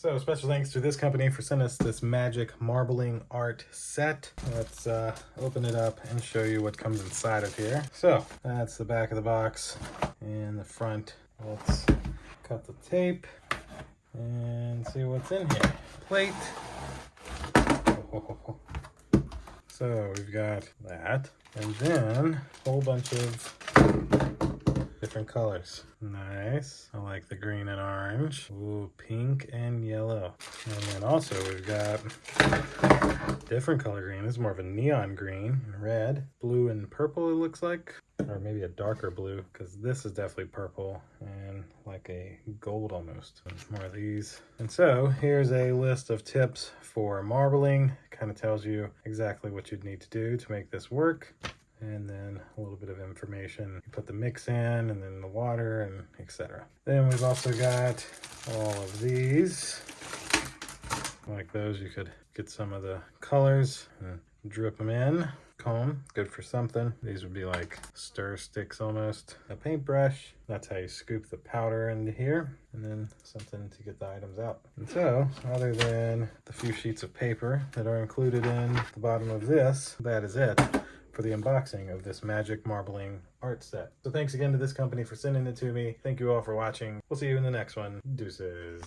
So special thanks to this company for sending us this magic marbling art set. Let's open it up and show you what comes inside of here. So that's the back of the box and the front. Let's cut the tape and see what's in here. Plate. Oh. So we've got that, and then a whole bunch of different colors. Nice. I like the green and orange. Ooh, pink and yellow. And then also we've got different color green. This is more of a neon green and red. Blue and purple it looks like. Or maybe a darker blue, because this is definitely purple and like a gold almost. And more of these. And so here's a list of tips for marbling. Kind of tells you exactly what you'd need to do to make this work. And then a little bit of information. You put the mix in and then the water and etc. Then we've also got all of these. Like those, you could get some of the colors and drip them in. Comb, good for something. These would be like stir sticks almost. A paintbrush, that's how you scoop the powder into here. And then something to get the items out. And so, other than the few sheets of paper that are included in the bottom of this, that is it for the unboxing of this magic marbling art set. So thanks again to this company for sending it to me. Thank you all for watching. We'll see you in the next one. Deuces.